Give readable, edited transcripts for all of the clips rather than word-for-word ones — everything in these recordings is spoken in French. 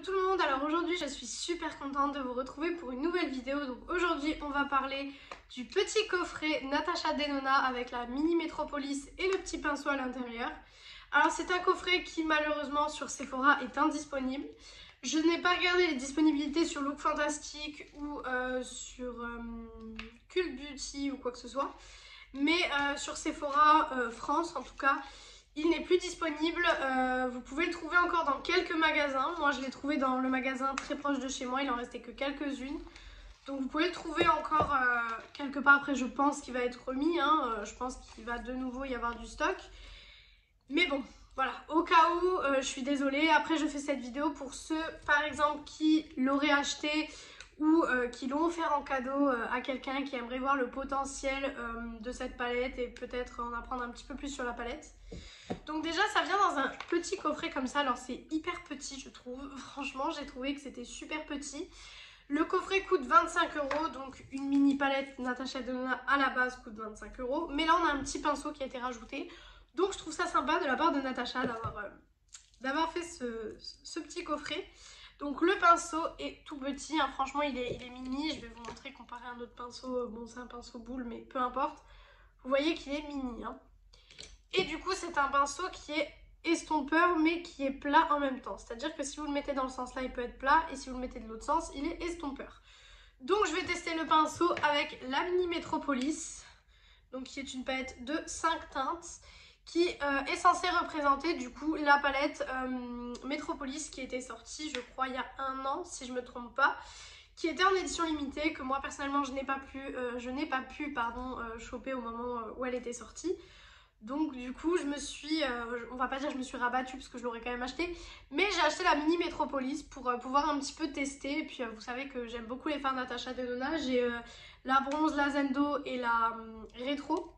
tout le monde, alors aujourd'hui je suis super contente de vous retrouver pour une nouvelle vidéo. Donc aujourd'hui on va parler du petit coffret Natasha Denona avec la mini Metropolis et le petit pinceau à l'intérieur. Alors c'est un coffret qui malheureusement sur Sephora est indisponible. Je n'ai pas regardé les disponibilités sur Look Fantastic ou sur Cult Beauty ou quoi que ce soit. Mais sur Sephora France en tout cas, il n'est plus disponible. Vous pouvez le trouver encore dans quelques magasins. Moi je l'ai trouvé dans le magasin très proche de chez moi, il en restait que quelques-unes. Donc vous pouvez le trouver encore quelque part. Après je pense qu'il va être remis, hein. Je pense qu'il va de nouveau y avoir du stock. Mais bon, voilà, au cas où, je suis désolée. Après je fais cette vidéo pour ceux par exemple qui l'auraient acheté ou qui l'ont offert en cadeau à quelqu'un qui aimerait voir le potentiel de cette palette et peut-être en apprendre un petit peu plus sur la palette. Donc déjà ça vient dans un petit coffret comme ça, alors c'est hyper petit je trouve, franchement j'ai trouvé que c'était super petit. Le coffret coûte 25 €, donc une mini palette Natasha Denona à la base coûte 25 €, mais là on a un petit pinceau qui a été rajouté, donc je trouve ça sympa de la part de Natasha d'avoir fait ce petit coffret. Donc le pinceau est tout petit, hein. Franchement il est mini, je vais vous montrer comparé à un autre pinceau, bon c'est un pinceau boule mais peu importe, vous voyez qu'il est mini, hein. Et du coup c'est un pinceau qui est estompeur mais qui est plat en même temps. C'est-à-dire que si vous le mettez dans le sens là il peut être plat et si vous le mettez de l'autre sens il est estompeur. Donc je vais tester le pinceau avec la mini Metropolis, donc qui est une palette de 5 teintes qui est censée représenter du coup la palette Metropolis qui était sortie je crois il y a un an si je me trompe pas, qui était en édition limitée, que moi personnellement je n'ai pas pu choper au moment où elle était sortie. Donc du coup je me suis, on va pas dire que je me suis rabattue parce que je l'aurais quand même acheté, mais j'ai acheté la mini Metropolis pour pouvoir un petit peu tester. Et puis vous savez que j'aime beaucoup les fards Natasha Denona, j'ai la bronze, la Zendo et la rétro.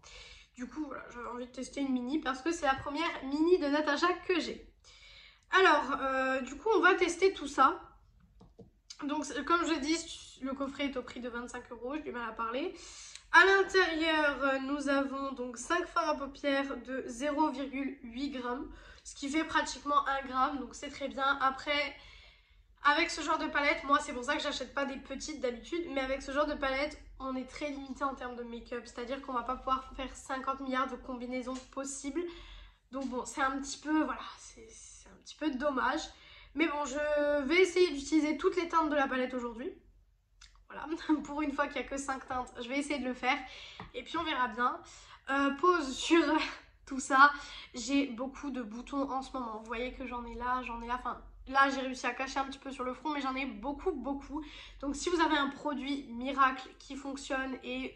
Du coup voilà, j'avais envie de tester une mini parce que c'est la première mini de Natasha que j'ai. Alors du coup on va tester tout ça. Donc comme je dis, le coffret est au prix de 25 €, je lui ai mal à parler. À l'intérieur, nous avons donc 5 fards à paupières de 0,8 g, ce qui fait pratiquement 1 g, donc c'est très bien. Après, avec ce genre de palette, moi c'est pour ça que j'achète pas des petites d'habitude, mais avec ce genre de palette, on est très limité en termes de make-up, c'est-à-dire qu'on va pas pouvoir faire 50 milliards de combinaisons possibles. Donc bon, c'est un petit peu, voilà, c'est un petit peu dommage. Mais bon, je vais essayer d'utiliser toutes les teintes de la palette aujourd'hui. Voilà, pour une fois qu'il n'y a que 5 teintes, je vais essayer de le faire. Et puis on verra bien. Pause sur tout ça. J'ai beaucoup de boutons en ce moment. Vous voyez que j'en ai là, enfin... Là, j'ai réussi à cacher un petit peu sur le front, mais j'en ai beaucoup. Donc, si vous avez un produit miracle qui fonctionne et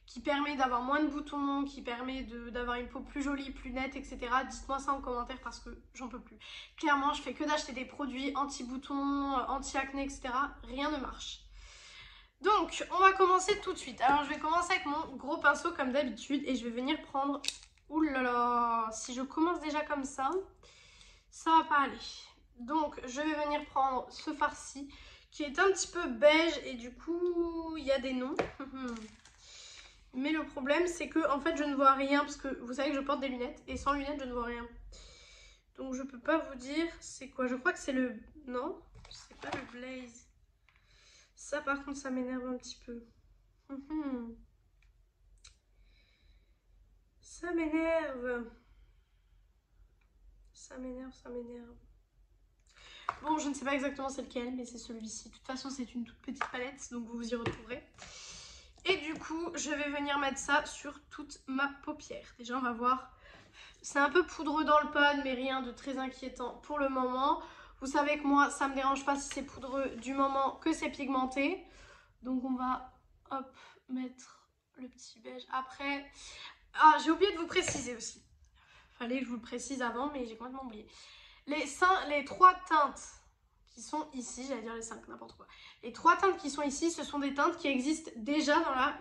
qui permet d'avoir moins de boutons, qui permet d'avoir une peau plus jolie, plus nette, etc., dites-moi ça en commentaire parce que j'en peux plus. Clairement, je fais que d'acheter des produits anti-boutons, anti-acné, etc. Rien ne marche. Donc, on va commencer tout de suite. Alors, je vais commencer avec mon gros pinceau comme d'habitude et je vais venir prendre... Ouh là là, si je commence déjà comme ça va pas aller. Donc je vais venir prendre ce fard-ci qui est un petit peu beige et du coup il y a des noms. Mais le problème c'est que en fait je ne vois rien parce que vous savez que je porte des lunettes et sans lunettes je ne vois rien. Donc je peux pas vous dire c'est quoi. Je crois que c'est le... Non, c'est pas le Blaze. Ça par contre ça m'énerve un petit peu. Ça m'énerve. Ça m'énerve. Bon, je ne sais pas exactement c'est lequel, mais c'est celui-ci. De toute façon, c'est une toute petite palette, donc vous vous y retrouverez. Et du coup, je vais venir mettre ça sur toute ma paupière. Déjà, on va voir. C'est un peu poudreux dans le pod, mais rien de très inquiétant pour le moment. Vous savez que moi, ça me dérange pas si c'est poudreux du moment que c'est pigmenté. Donc, on va, hop, mettre le petit beige. Après, ah, j'ai oublié de vous préciser aussi. Fallait que je vous le précise avant, mais j'ai complètement oublié. Les 3 teintes qui sont ici, j'allais dire les 5, n'importe quoi. Les 3 teintes qui sont ici, ce sont des teintes qui existent déjà dans la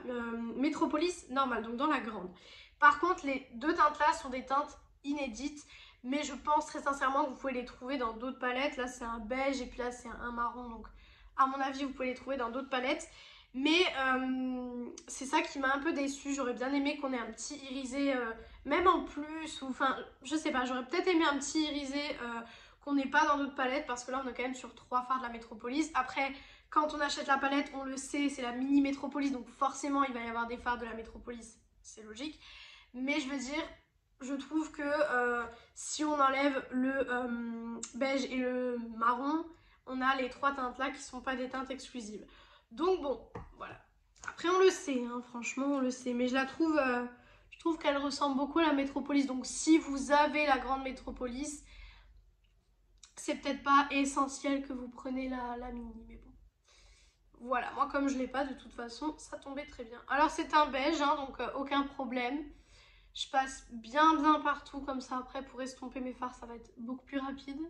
Metropolis normale, donc dans la grande. Par contre, les 2 teintes là sont des teintes inédites, mais je pense très sincèrement que vous pouvez les trouver dans d'autres palettes. Là, c'est un beige et puis là, c'est un marron, donc à mon avis, vous pouvez les trouver dans d'autres palettes. Mais c'est ça qui m'a un peu déçue. J'aurais bien aimé qu'on ait un petit irisé, même en plus, ou enfin, je sais pas, j'aurais peut-être aimé un petit irisé qu'on n'est pas dans d'autres palettes parce que là on est quand même sur 3 fards de la Métropolis. Après, quand on achète la palette, on le sait, c'est la mini Métropolis, donc forcément il va y avoir des fards de la Métropolis, c'est logique. Mais je veux dire, je trouve que si on enlève le beige et le marron, on a les 3 teintes là qui sont pas des teintes exclusives. Donc bon, voilà. Après on le sait, hein, franchement on le sait, mais je trouve qu'elle ressemble beaucoup à la Métropolis. Donc si vous avez la grande Métropolis, c'est peut-être pas essentiel que vous preniez la mini, mais bon. Voilà, moi comme je l'ai pas, de toute façon, ça tombait très bien. Alors c'est un beige, hein, donc aucun problème. Je passe bien partout, comme ça après pour estomper mes fards, ça va être beaucoup plus rapide.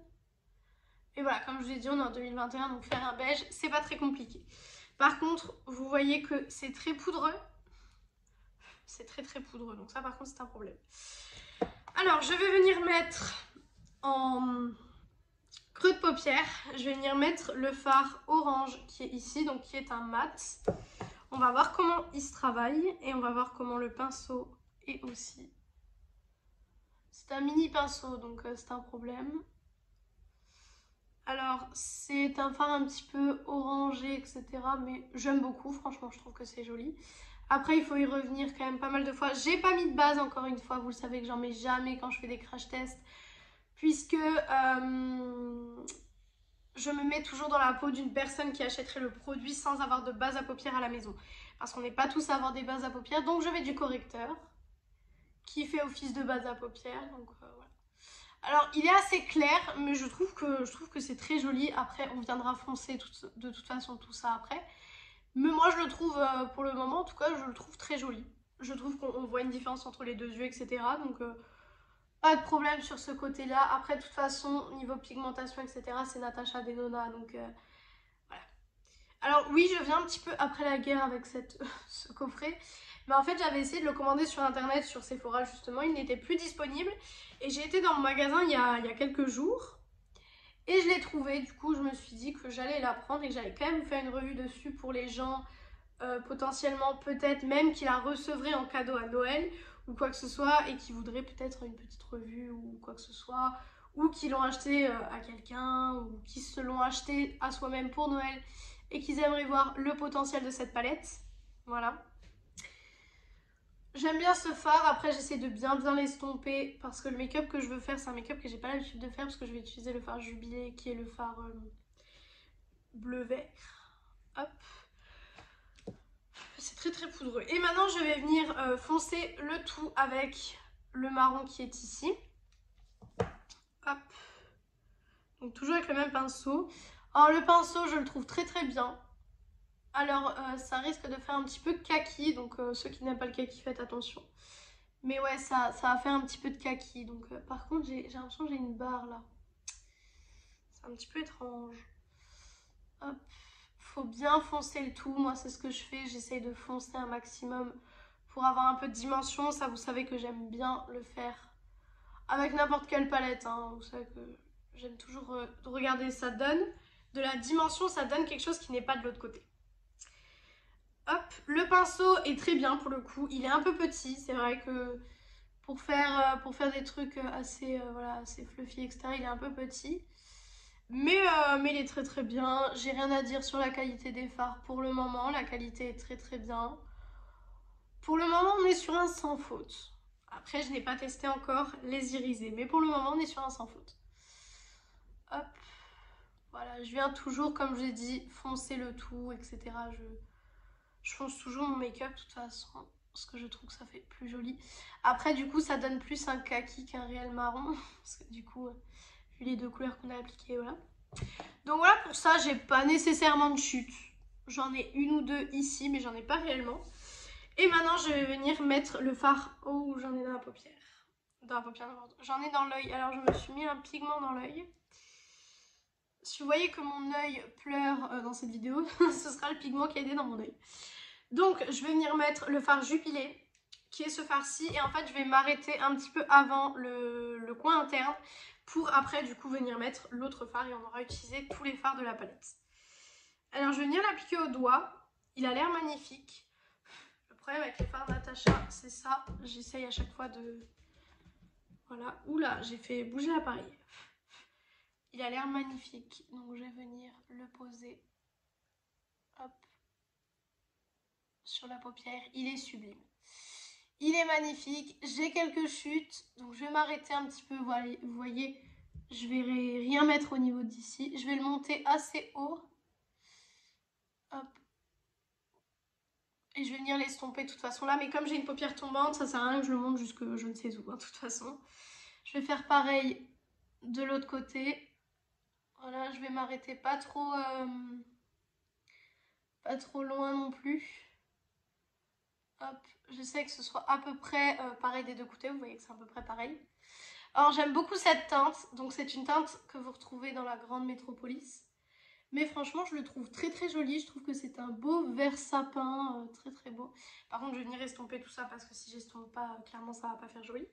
Et voilà, comme je vous ai dit, on est en 2021, donc faire un beige, c'est pas très compliqué. Par contre, vous voyez que c'est très poudreux. C'est très poudreux, donc ça par contre c'est un problème. Alors, je vais venir mettre en creux de paupière, je vais venir mettre le fard orange qui est ici, donc qui est un mat. On va voir comment il se travaille et on va voir comment le pinceau est aussi. C'est un mini pinceau, donc c'est un problème. Alors, c'est un fard un petit peu orangé, etc. Mais j'aime beaucoup, franchement, je trouve que c'est joli. Après, il faut y revenir quand même pas mal de fois. J'ai pas mis de base, encore une fois. Vous le savez que j'en mets jamais quand je fais des crash tests. Puisque je me mets toujours dans la peau d'une personne qui achèterait le produit sans avoir de base à paupières à la maison. Parce qu'on n'est pas tous à avoir des bases à paupières. Donc, je mets du correcteur qui fait office de base à paupières. Donc, voilà. Alors, il est assez clair, mais je trouve que c'est très joli. Après, on viendra foncer de toute façon tout ça après. Mais moi, je le trouve, pour le moment, en tout cas, je le trouve très joli. Je trouve qu'on voit une différence entre les deux yeux, etc. Donc, pas de problème sur ce côté-là. Après, de toute façon, niveau pigmentation, etc., c'est Natasha Denona. Donc, voilà. Alors, oui, je viens un petit peu après la guerre avec ce coffret. Mais en fait, j'avais essayé de le commander sur internet, sur Sephora justement, il n'était plus disponible. Et j'ai été dans mon magasin il y a quelques jours. Et je l'ai trouvé, du coup je me suis dit que j'allais la prendre et que j'allais quand même faire une revue dessus pour les gens potentiellement peut-être même qui la recevraient en cadeau à Noël ou quoi que ce soit et qui voudraient peut-être une petite revue ou quoi que ce soit. Ou qui l'ont acheté à quelqu'un ou qui se l'ont acheté à soi-même pour Noël et qu'ils aimeraient voir le potentiel de cette palette. Voilà. J'aime bien ce fard, après j'essaie de bien l'estomper parce que le make-up que je veux faire c'est un make-up que j'ai pas l'habitude de faire parce que je vais utiliser le fard Jubilé qui est le fard bleu-vert. Hop. C'est très poudreux. Et maintenant je vais venir foncer le tout avec le marron qui est ici. Hop. Donc toujours avec le même pinceau. Alors le pinceau je le trouve très bien. Alors, ça risque de faire un petit peu kaki, donc ceux qui n'aiment pas le kaki, faites attention. Mais ouais, ça va faire un petit peu de kaki. Donc, par contre, j'ai l'impression que j'ai une barre là. C'est un petit peu étrange. Hop. Faut bien foncer le tout. Moi, c'est ce que je fais. J'essaye de foncer un maximum pour avoir un peu de dimension. Ça, vous savez que j'aime bien le faire avec n'importe quelle palette. Hein. Vous savez que j'aime toujours regarder. Ça donne de la dimension, ça donne quelque chose qui n'est pas de l'autre côté. Hop, le pinceau est très bien pour le coup, il est un peu petit, c'est vrai que pour faire des trucs assez, voilà, assez fluffy, etc., il est un peu petit. Mais il est très bien, j'ai rien à dire sur la qualité des fards pour le moment, la qualité est très bien. Pour le moment, on est sur un sans faute. Après, je n'ai pas testé encore les irisés, mais pour le moment, on est sur un sans faute. Hop, voilà, je viens toujours, comme je l'ai dit, foncer le tout, etc. Je fonce toujours mon make-up de toute façon parce que je trouve que ça fait plus joli. Après du coup ça donne plus un kaki qu'un réel marron parce que du coup vu les deux couleurs qu'on a appliquées, voilà. Donc voilà, pour ça j'ai pas nécessairement de chute. J'en ai une ou deux ici mais j'en ai pas réellement. Et maintenant je vais venir mettre le fard. Oh, j'en ai dans la paupière. Dans la paupière, j'en ai dans l'œil. Alors je me suis mis un pigment dans l'œil. Si vous voyez que mon œil pleure dans cette vidéo, ce sera le pigment qui a aidé dans mon œil. Donc je vais venir mettre le fard Jubilé, qui est ce fard-ci, et en fait je vais m'arrêter un petit peu avant le coin interne pour après du coup venir mettre l'autre fard et on aura utilisé tous les fards de la palette. Alors je vais venir l'appliquer au doigt, il a l'air magnifique. Le problème avec les fards Natasha, c'est ça, j'essaye à chaque fois de... Voilà, oula, j'ai fait bouger l'appareil. Il a l'air magnifique. Donc je vais venir le poser. Hop. Sur la paupière. Il est sublime. Il est magnifique. J'ai quelques chutes. Donc je vais m'arrêter un petit peu. Voilà, vous voyez, je vais rien mettre au niveau d'ici. Je vais le monter assez haut. Hop. Et je vais venir l'estomper de toute façon là. Mais comme j'ai une paupière tombante, ça sert à rien que je le monte jusque je ne sais où. De toute façon. Je vais faire pareil de l'autre côté. Voilà, je vais m'arrêter pas trop loin non plus. Hop, j'essaie que ce soit à peu près pareil des deux côtés. Vous voyez que c'est à peu près pareil. Alors j'aime beaucoup cette teinte. Donc c'est une teinte que vous retrouvez dans la grande métropolis. Mais franchement, je le trouve très très joli. Je trouve que c'est un beau vert sapin, très très beau. Par contre, je vais venir estomper tout ça parce que si j'estompe pas, clairement ça va pas faire joli.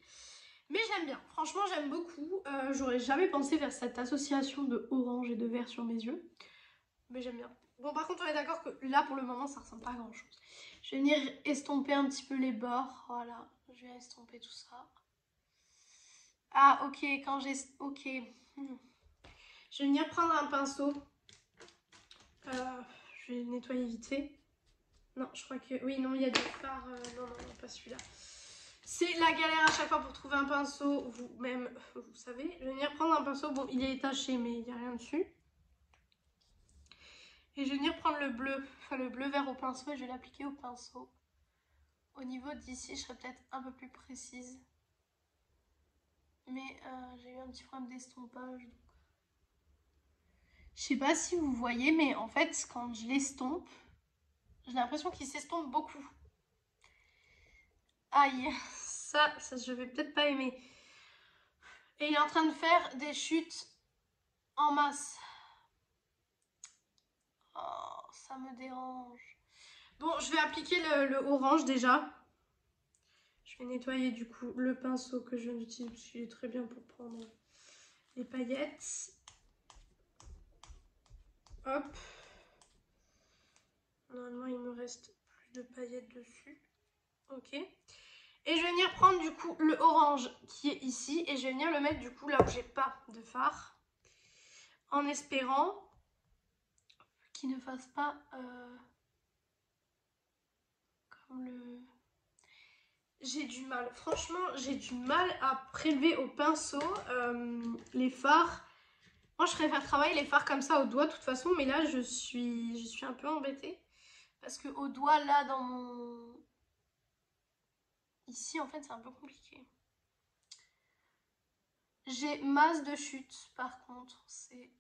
Mais j'aime bien, franchement j'aime beaucoup. J'aurais jamais pensé faire cette association de orange et de vert sur mes yeux. Mais j'aime bien. Bon, par contre on est d'accord que là pour le moment ça ressemble pas à grand chose. Je vais venir estomper un petit peu les bords. Voilà, je vais estomper tout ça. Ah ok, quand j'ai... Ok. Je vais venir prendre un pinceau. Je vais nettoyer vite fait. Non, je crois que... Oui, non, il y a des fards... Non, pas celui-là. C'est la galère à chaque fois pour trouver un pinceau. Vous-même, vous savez. Je vais venir prendre un pinceau. Bon, il est taché, mais il n'y a rien dessus. Et je vais venir prendre le bleu. Enfin, le bleu vert au pinceau et je vais l'appliquer au pinceau. Au niveau d'ici, je serai peut-être un peu plus précise. Mais j'ai eu un petit problème d'estompage. Donc... Je sais pas si vous voyez, mais en fait, quand je l'estompe, j'ai l'impression qu'il s'estompe beaucoup. Aïe, ça je vais peut-être pas aimer. Et il est en train de faire des chutes en masse. Oh, ça me dérange. Bon, je vais appliquer le orange déjà. Je vais nettoyer du coup le pinceau que je viens d'utiliser parce qu'il est très bien pour prendre les paillettes. Hop. Normalement, il me reste plus de paillettes dessus. Ok. Et je vais venir prendre du coup le orange qui est ici et je vais venir le mettre du coup là où j'ai pas de fard. En espérant qu'il ne fasse pas comme le... J'ai du mal, franchement j'ai du mal à prélever au pinceau les fards. Moi je préfère travailler les fards comme ça au doigt de toute façon, mais là je suis un peu embêtée. Parce que au doigt là dans mon... Ici en fait c'est un peu compliqué. J'ai masse de chutes par contre, c'est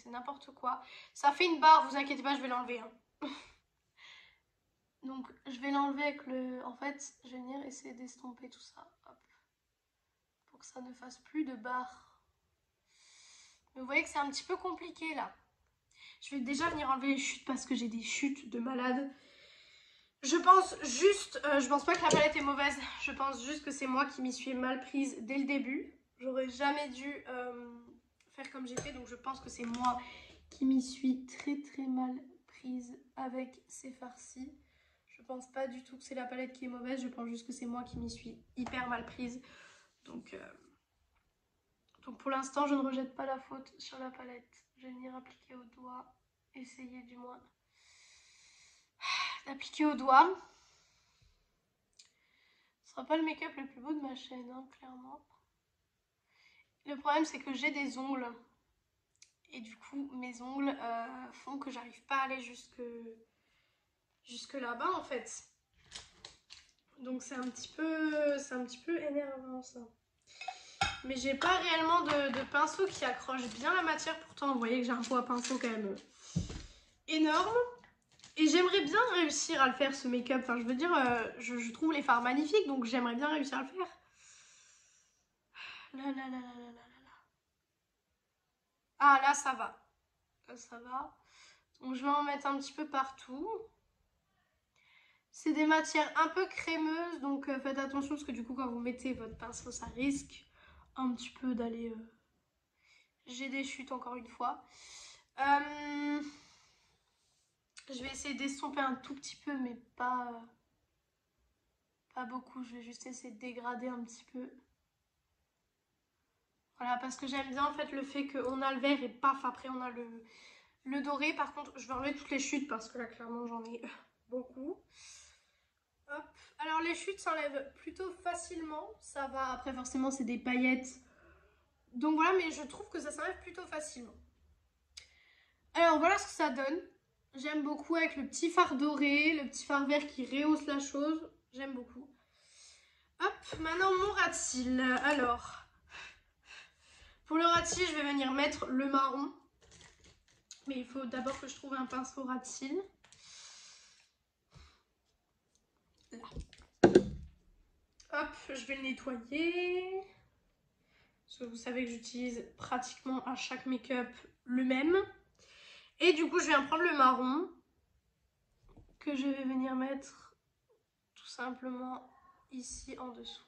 n'importe quoi. Ça fait une barre, vous inquiétez pas, je vais l'enlever. Hein. Donc je vais l'enlever avec le... En fait, je vais venir essayer d'estomper tout ça. Hop. Pour que ça ne fasse plus de barre. Mais vous voyez que c'est un petit peu compliqué là. Je vais déjà venir enlever les chutes parce que j'ai des chutes de malade. Je pense juste... je pense pas que la palette est mauvaise. Je pense juste que c'est moi qui m'y suis mal prise dès le début. J'aurais jamais dû faire comme j'ai fait. Donc je pense que c'est moi qui m'y suis très très mal prise avec ces farcis. Je pense pas du tout que c'est la palette qui est mauvaise. Je pense juste que c'est moi qui m'y suis hyper mal prise. Donc pour l'instant, je ne rejette pas la faute sur la palette. Je vais venir appliquer au doigt. Essayer du moins d'appliquer au doigt. Ce sera pas le make-up le plus beau de ma chaîne, hein, clairement. Le problème, c'est que j'ai des ongles. Et du coup, mes ongles font que j'arrive pas à aller jusque là-bas, en fait. Donc c'est un petit peu énervant, ça. Mais j'ai pas réellement de pinceau qui accroche bien la matière. Pourtant, vous voyez que j'ai un pot à pinceau quand même énorme. Et j'aimerais bien réussir à le faire, ce make-up. Enfin, je veux dire, je trouve les fards magnifiques, donc j'aimerais bien réussir à le faire. Là, là, là, là, là, là, là. Ah, là, ça va. Là, ça va. Donc, je vais en mettre un petit peu partout. C'est des matières un peu crémeuses, donc faites attention parce que du coup, quand vous mettez votre pinceau, ça risque un petit peu d'aller... J'ai des chutes encore une fois. Je vais essayer d'estomper un tout petit peu, mais pas beaucoup. Je vais juste essayer de dégrader un petit peu. Voilà, parce que j'aime bien en fait le fait qu'on a le vert et paf, après on a le doré. Par contre, je vais enlever toutes les chutes parce que là, clairement, j'en ai beaucoup. Hop. Alors, les chutes s'enlèvent plutôt facilement. Ça va, après, forcément, c'est des paillettes. Donc voilà, mais je trouve que ça s'enlève plutôt facilement. Alors, voilà ce que ça donne. J'aime beaucoup avec le petit fard doré, le petit fard vert qui rehausse la chose. J'aime beaucoup. Hop, maintenant mon ras de cils. Alors, pour le ras de cils, je vais venir mettre le marron. Mais il faut d'abord que je trouve un pinceau ras de cils. Là. Hop, je vais le nettoyer. Parce que vous savez que j'utilise pratiquement à chaque make-up le même. Et du coup, je viens prendre le marron que je vais venir mettre tout simplement ici en dessous.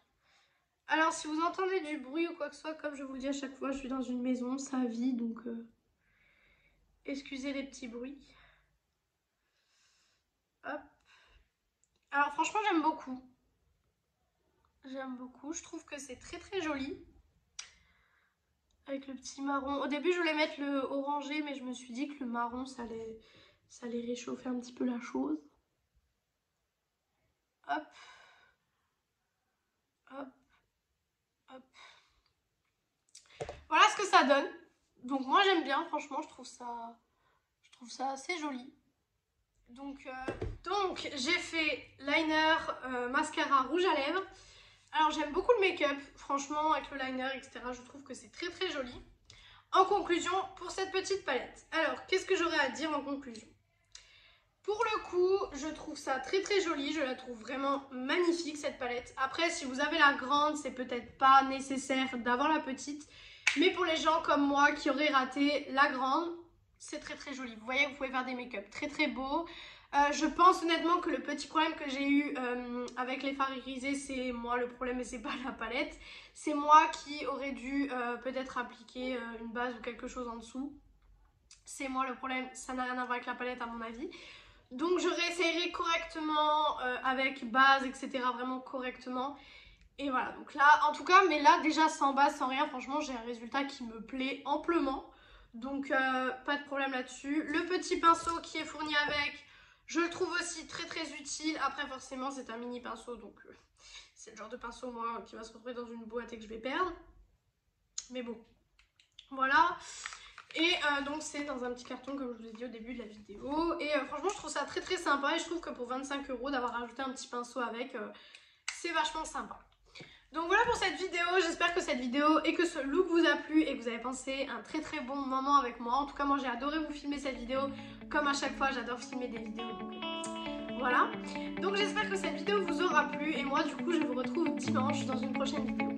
Alors, si vous entendez du bruit ou quoi que ce soit, comme je vous le dis à chaque fois, je suis dans une maison, ça vit, donc excusez les petits bruits. Hop. Alors, franchement, j'aime beaucoup. J'aime beaucoup. Je trouve que c'est très très joli. Avec le petit marron. Au début, je voulais mettre le orangé, mais je me suis dit que le marron, ça allait réchauffer un petit peu la chose. Hop. Hop. Hop. Voilà ce que ça donne. Donc moi, j'aime bien. Franchement, je trouve ça assez joli. Donc j'ai fait liner, mascara, rouge à lèvres. Alors j'aime beaucoup le make-up, franchement avec le liner etc. Je trouve que c'est très très joli. En conclusion pour cette petite palette. Alors qu'est-ce que j'aurais à dire en conclusion? Pour le coup je trouve ça très très joli, je la trouve vraiment magnifique cette palette. Après si vous avez la grande c'est peut-être pas nécessaire d'avoir la petite. Mais pour les gens comme moi qui auraient raté la grande, c'est très très joli. Vous voyez, vous pouvez faire des make-up très très beaux. Je pense honnêtement que le petit problème que j'ai eu avec les fards irisés, c'est moi le problème et c'est pas la palette. C'est moi qui aurais dû peut-être appliquer une base ou quelque chose en dessous. C'est moi le problème, ça n'a rien à voir avec la palette à mon avis. Donc je réessayerai correctement avec base, etc. Vraiment correctement. Et voilà, donc là, en tout cas, mais là déjà sans base, sans rien, franchement j'ai un résultat qui me plaît amplement. Donc pas de problème là-dessus. Le petit pinceau qui est fourni avec, je le trouve aussi très très utile. Après forcément c'est un mini pinceau, donc c'est le genre de pinceau moi qui va se retrouver dans une boîte et que je vais perdre. Mais bon, voilà. Et donc c'est dans un petit carton comme je vous ai dit au début de la vidéo. Et franchement je trouve ça très très sympa et je trouve que pour 25 € d'avoir rajouté un petit pinceau avec, c'est vachement sympa. Donc voilà pour cette vidéo, j'espère que cette vidéo et que ce look vous a plu et que vous avez passé un très très bon moment avec moi. En tout cas moi j'ai adoré vous filmer cette vidéo, comme à chaque fois j'adore filmer des vidéos, donc voilà. Donc j'espère que cette vidéo vous aura plu et moi du coup je vous retrouve dimanche dans une prochaine vidéo.